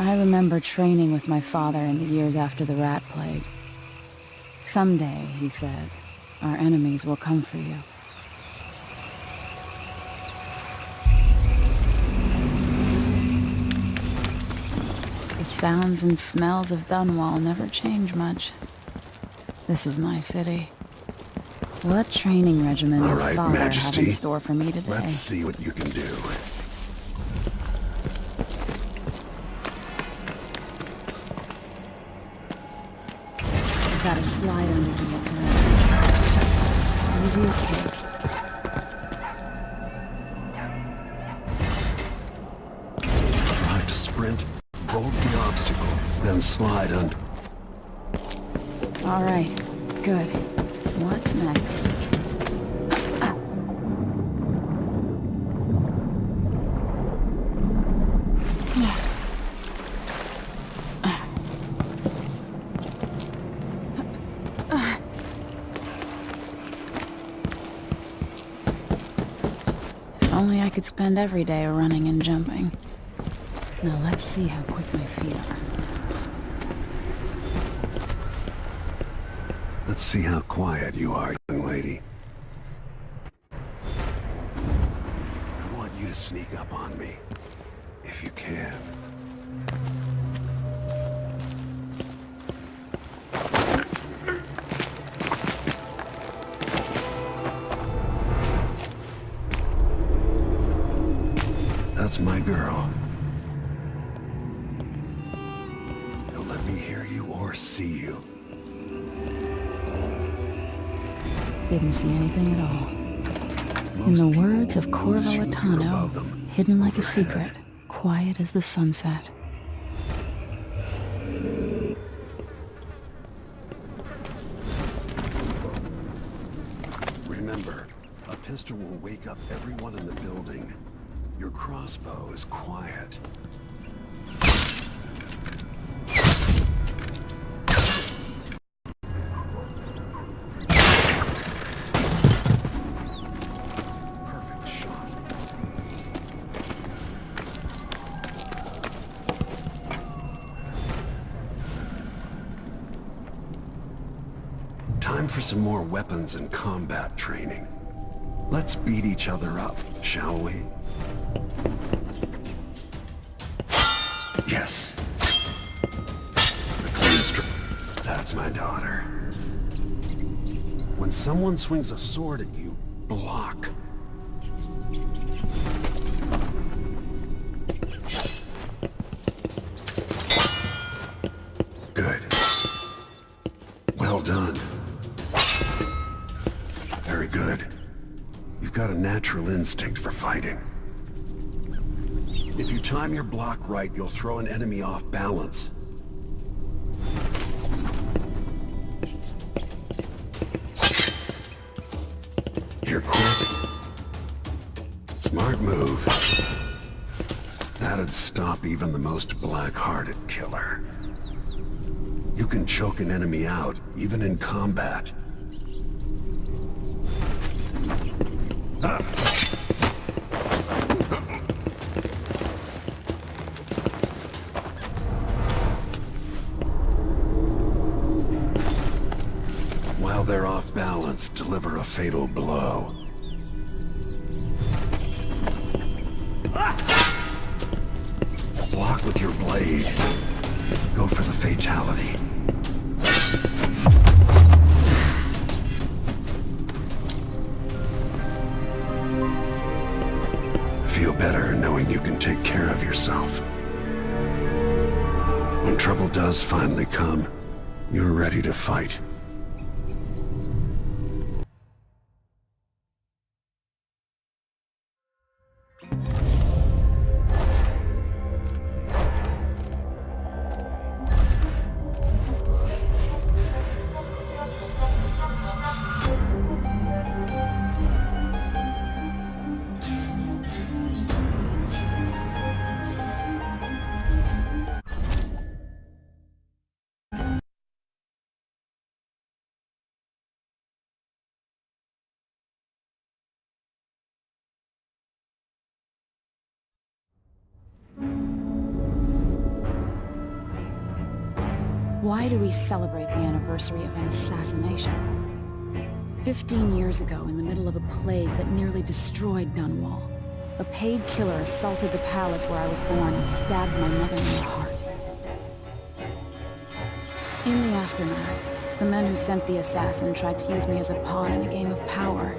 I remember training with my father in the years after the rat plague. Someday, he said, our enemies will come for you. The sounds and smells of Dunwall never change much. This is my city. What training regimen does Father have in store for me today? Let's see what you can do. I've got to slide under to get through. Easy as cake. I'll have to sprint, bolt the obstacle, then slide under. All right, good. What's next? If only I could spend every day running and jumping. Now let's see how quick my feet are. Let's see how quiet you are, young lady. I want you to sneak up on me, if you can. That's my girl. Don't let me hear you or see you. Didn't see anything at all. In the words of Corvo Attano, hidden like a secret, quiet as the sunset. Remember, a pistol will wake up everyone in the building. Your crossbow is quiet. Perfect shot. Time for some more weapons and combat training. Let's beat each other up, shall we? Yes. The clean strip. That's my daughter. When someone swings a sword at you, block. Good. Well done. Very good. You've got a natural instinct for fighting. If you time your block right, you'll throw an enemy off balance. You're quick. Smart move. That'd stop even the most black-hearted killer. You can choke an enemy out, even in combat. While they're off balance, deliver a fatal blow. Block with your blade. Go for the fatality. Feel better knowing you can take care of yourself. When trouble does finally come, you're ready to fight. Why do we celebrate the anniversary of an assassination? 15 years ago, in the middle of a plague that nearly destroyed Dunwall, a paid killer assaulted the palace where I was born and stabbed my mother in the heart. In the aftermath, the men who sent the assassin tried to use me as a pawn in a game of power.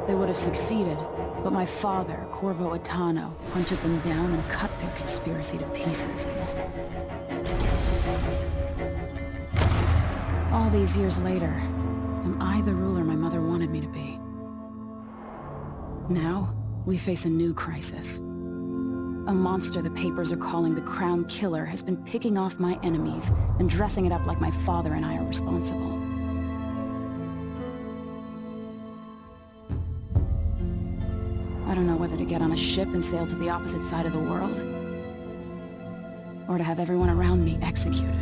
They would have succeeded, but my father, Corvo Attano, hunted them down and cut their conspiracy to pieces. All these years later, am I the ruler my mother wanted me to be? Now, we face a new crisis. A monster the papers are calling the Crown Killer has been picking off my enemies and dressing it up like my father and I are responsible. I don't know whether to get on a ship and sail to the opposite side of the world, or to have everyone around me executed.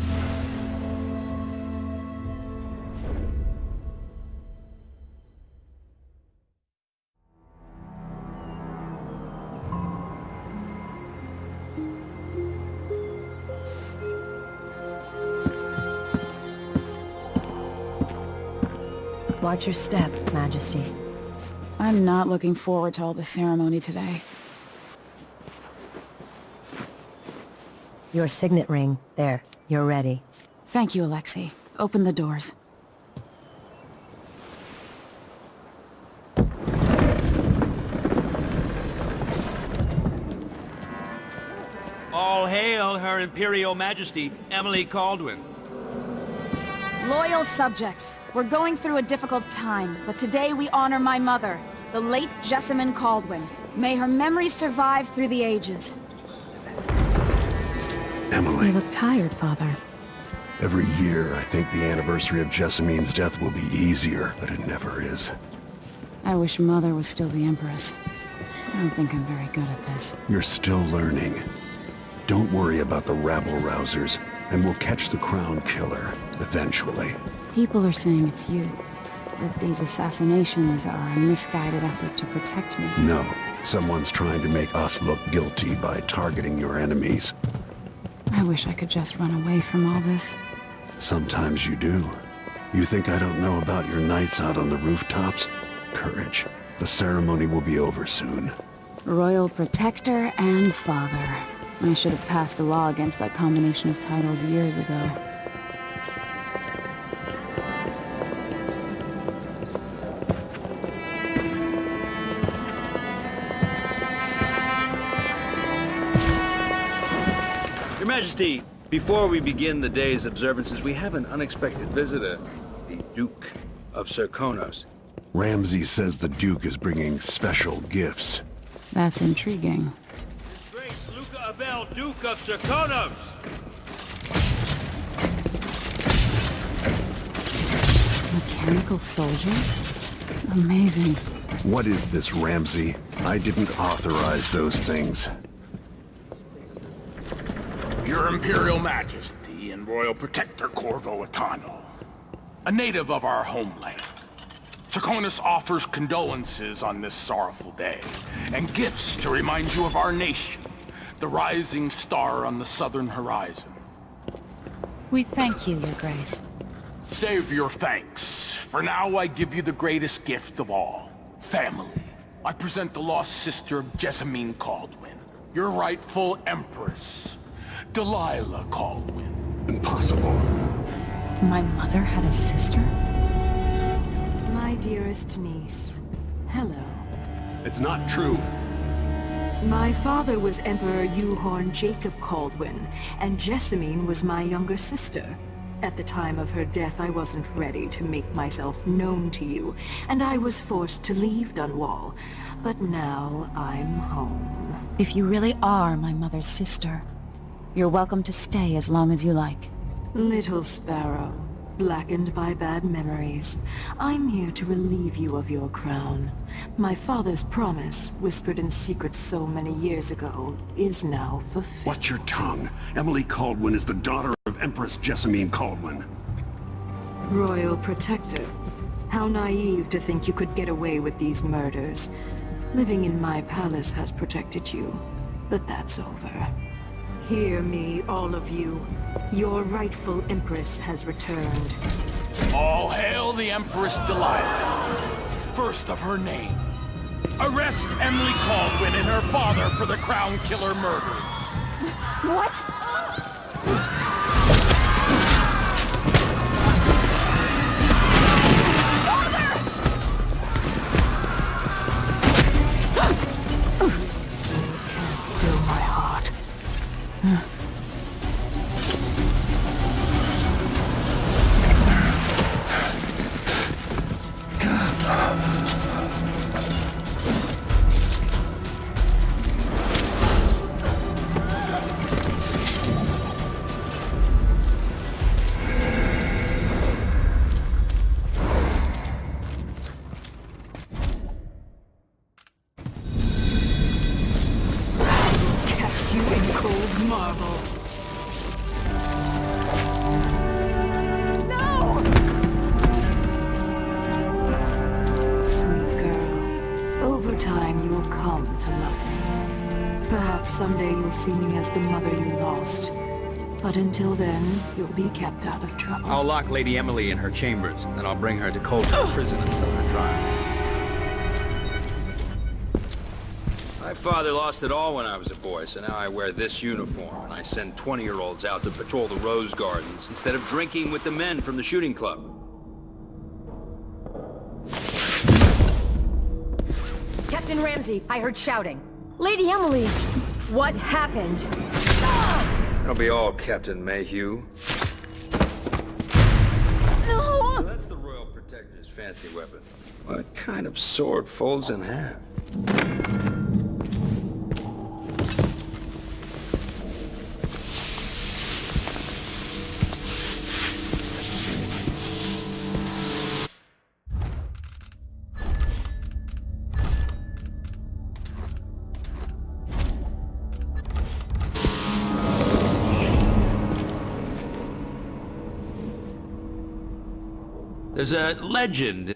Watch your step, Majesty. I'm not looking forward to all the ceremony today. Your signet ring. There. You're ready. Thank you, Alexei. Open the doors. All hail Her Imperial Majesty, Emily Caldwin. Loyal subjects, we're going through a difficult time, but today we honor my mother, the late Jessamine Caldwin. May her memory survive through the ages. Emily, You look tired, Father. every year I think the anniversary of Jessamine's death will be easier, but it never is. I wish Mother was still the Empress. I don't think I'm very good at this. You're still learning. Don't worry about the rabble-rousers, and we'll catch the Crown Killer, eventually. People are saying it's you. That these assassinations are a misguided effort to protect me. No, someone's trying to make us look guilty by targeting your enemies. I wish I could just run away from all this. Sometimes you do. You think I don't know about your nights out on the rooftops? Courage. The ceremony will be over soon. Royal Protector and Father. I should have passed a law against that combination of titles years ago. Your Majesty, before we begin the day's observances, we have an unexpected visitor, the Duke of Serkonos. Ramsay says the Duke is bringing special gifts. That's intriguing. His Grace Luca Abel, Duke of Serkonos! Mechanical soldiers? Amazing. What is this, Ramsay? I didn't authorize those things. Your Imperial Majesty and Royal Protector Corvo Attano, a native of our homeland. Serkonos offers condolences on this sorrowful day, and gifts to remind you of our nation, the rising star on the southern horizon. We thank you, Your Grace. Save your thanks. For now, I give you the greatest gift of all, family. I present the lost sister of Jessamine Caldwin, your rightful Empress, Delilah Caldwin. Impossible. My mother had a sister? My dearest niece, hello. It's not true. My father was Emperor Yuhorn Jacob Caldwin, and Jessamine was my younger sister. At the time of her death, I wasn't ready to make myself known to you, and I was forced to leave Dunwall. But now I'm home. If you really are my mother's sister, you're welcome to stay as long as you like. Little sparrow, blackened by bad memories, I'm here to relieve you of your crown. My father's promise, whispered in secret so many years ago, is now fulfilled. Watch your tongue. Emily Caldwin is the daughter of Empress Jessamine Caldwin. Royal Protector, how naive to think you could get away with these murders. Living in my palace has protected you, but that's over. Hear me, all of you. Your rightful Empress has returned. All hail the Empress Delilah, first of her name. Arrest Emily Caldwin and her father for the Crown Killer murder. What? Can't still my heart. Cast you in cold marble. Sweet girl, over time you'll come to love me. Perhaps someday you'll see me as the mother you lost. But until then, you'll be kept out of trouble. I'll lock Lady Emily in her chambers, and I'll bring her to Colton prison until her trial. My father lost it all when I was a boy, so now I wear this uniform, and I send 20-year-olds out to patrol the rose gardens instead of drinking with the men from the shooting club. Captain Ramsey, I heard shouting. Lady Emily, what happened? That'll be all, Captain Mayhew. No! So that's the Royal Protector's fancy weapon. What kind of sword folds in half? There's a legend.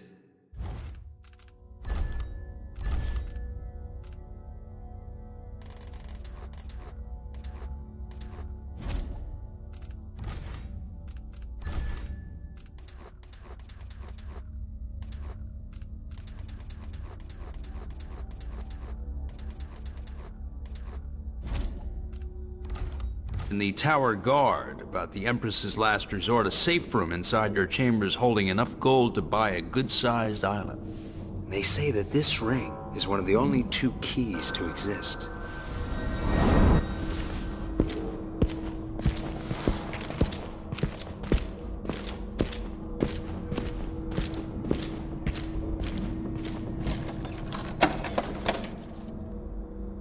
In the Tower Guard about the Empress's last resort, a safe room inside your chambers holding enough gold to buy a good-sized island. And they say that this ring is one of the only two keys to exist.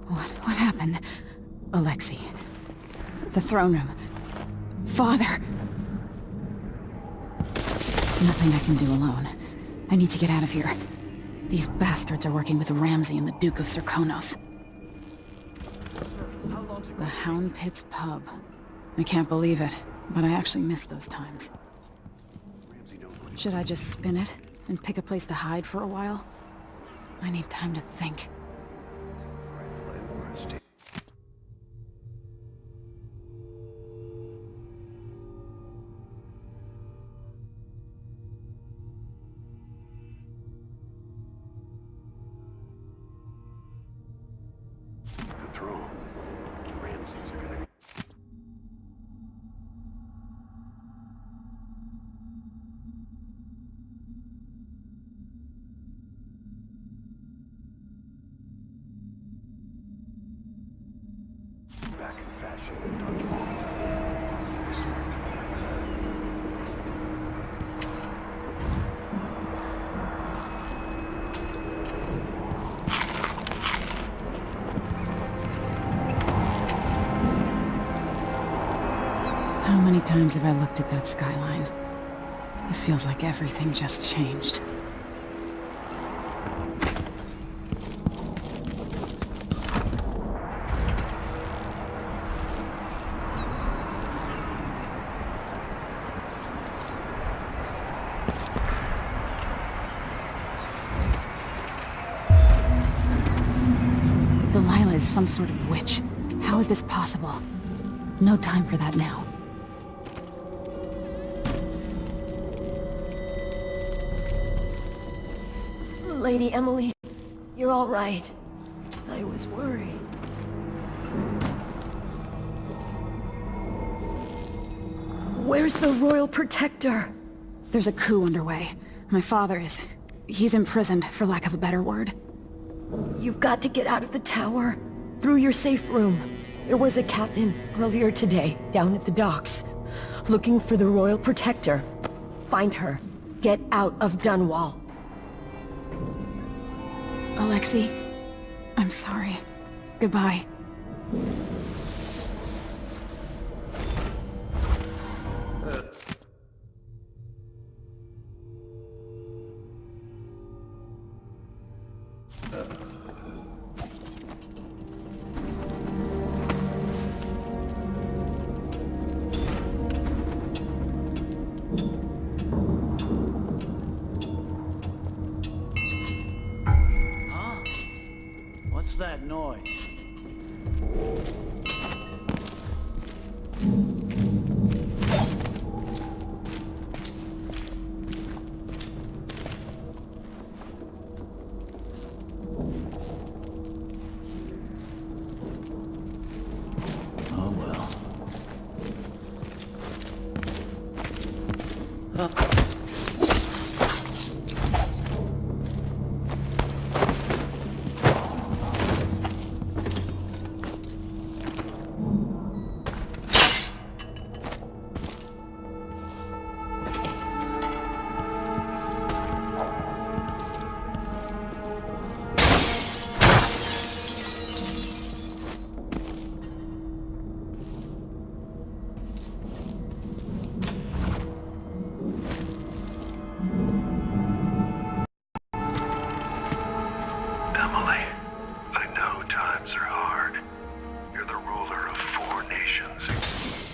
What happened? Alexei. The throne room. Father! Nothing I can do alone. I need to get out of here. These bastards are working with Ramsey and the Duke of Serkonos. The Hound Pit's pub. I can't believe it, but I actually miss those times. Should I just spin it and pick a place to hide for a while? I need time to think. Back in fashion in DUNWALL. How many times have I looked at that skyline? It feels like everything just changed. Delilah is some sort of witch. How is this possible? No time for that now. Lady Emily. You're all right. I was worried. Where's the Royal Protector? There's a coup underway. My father is... he's imprisoned, for lack of a better word. You've got to get out of the tower. Through your safe room. There was a captain earlier today, down at the docks. Looking for the Royal Protector. Find her. Get out of Dunwall. Alexei, I'm sorry. Goodbye. What's that noise? Oh well. Emily, I know times are hard. You're the ruler of 4 nations.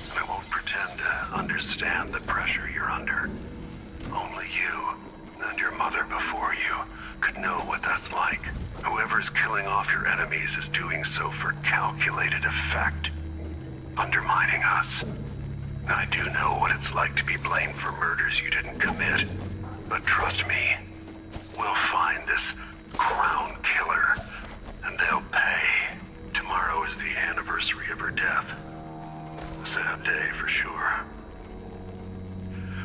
And I won't pretend to understand the pressure you're under. Only you, and your mother before you, could know what that's like. Whoever's killing off your enemies is doing so for calculated effect. Undermining us. I do know what it's like to be blamed for murders you didn't commit. But trust me, we'll find this crown killer, and they'll pay. Tomorrow is the anniversary of her death. A sad day for sure.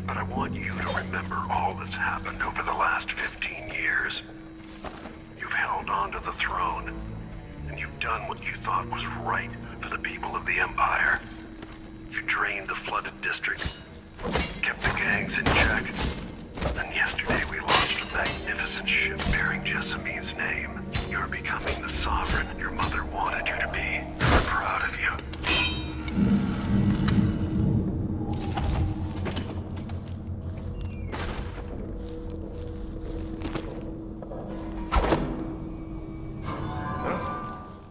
But I want you to remember all that's happened over the last 15 years. You've held on to the throne, and you've done what you thought was right for the people of the Empire. You drained the flooded district, kept the gangs in check, and yesterday we launched a magnificent ship bearing Jessamine's name. You're becoming the sovereign your mother wanted you to be. We're proud of you.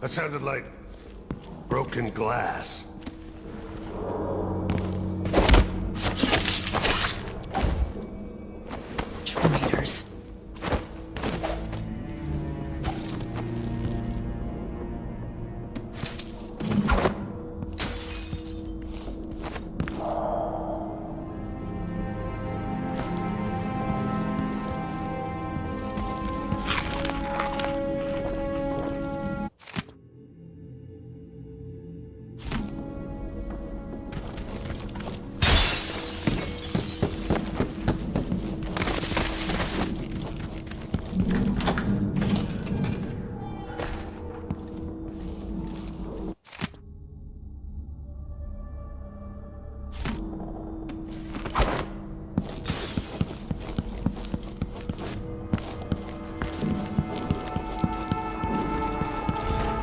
That sounded like broken glass. Traitors.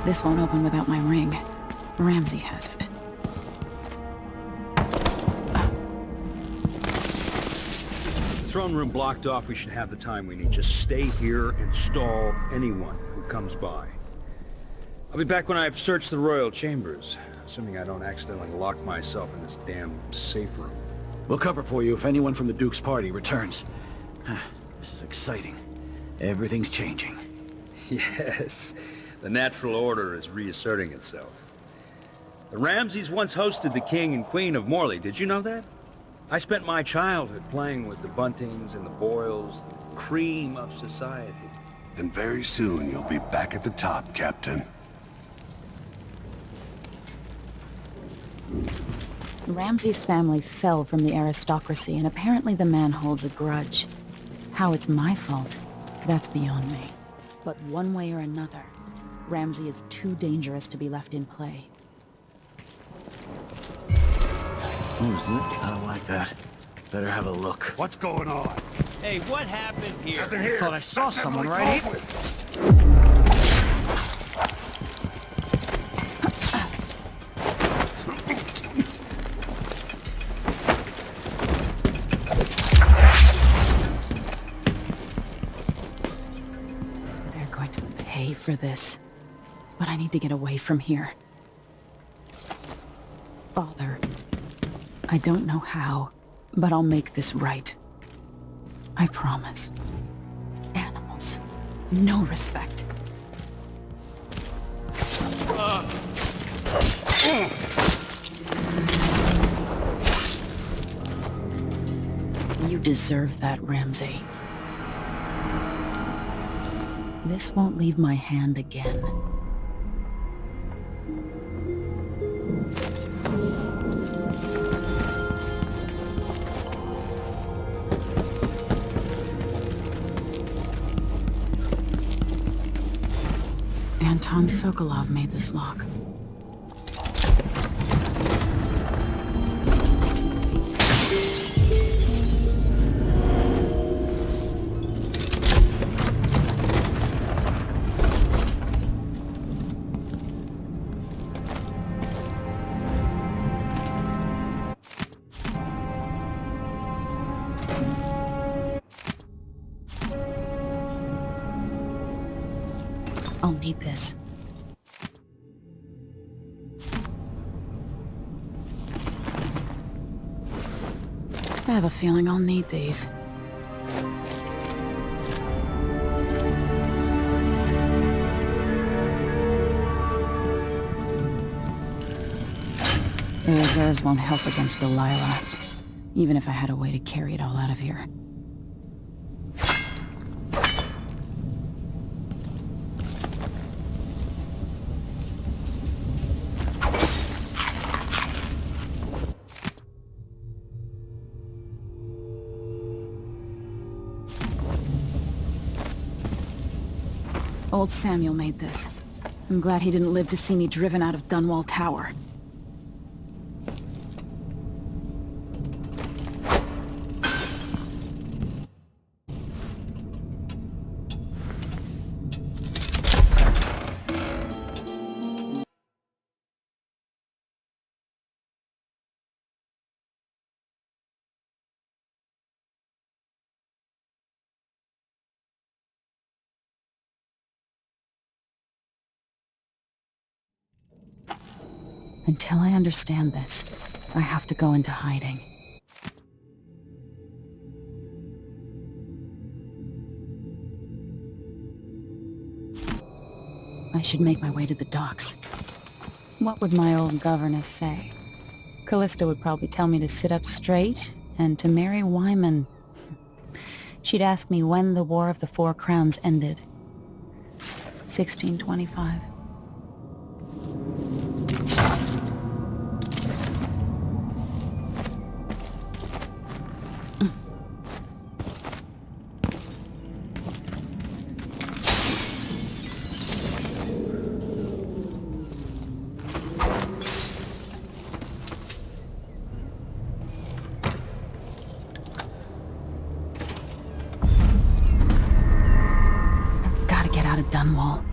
This won't open without my ring. Ramsey has it. The throne room blocked off, we should have the time we need. Just stay here and stall anyone who comes by. I'll be back when I've searched the royal chambers, assuming I don't accidentally lock myself in this damn safe room. We'll cover for you if anyone from the Duke's party returns. This is exciting. Everything's changing. Yes, the natural order is reasserting itself. The Ramseys once hosted the King and Queen of Morley, did you know that? I spent my childhood playing with the Buntings and the Boyles, the cream of society. Then very soon you'll be back at the top, Captain. Ramsey's family fell from the aristocracy, and apparently the man holds a grudge. How it's my fault, that's beyond me. But one way or another, Ramsey is too dangerous to be left in play. Who's that? I don't like that. Better have a look. What's going on? Hey, what happened here? Nothing here. Thought I saw someone right here. They're going to pay for this. But I need to get away from here. Father, I don't know how, but I'll make this right. I promise. Animals. No respect. You deserve that, Ramsey. This won't leave my hand again. Anton Sokolov made this lock. I'll need this. I have a feeling I'll need these. The reserves won't help against Delilah, even if I had a way to carry it all out of here. Old Samuel made this. I'm glad he didn't live to see me driven out of Dunwall Tower. Until I understand this, I have to go into hiding. I should make my way to the docks. What would my old governess say? Callista would probably tell me to sit up straight and to marry Wyman. She'd ask me when the War of the Four Crowns ended. 1625. Gotta get out of Dunwall.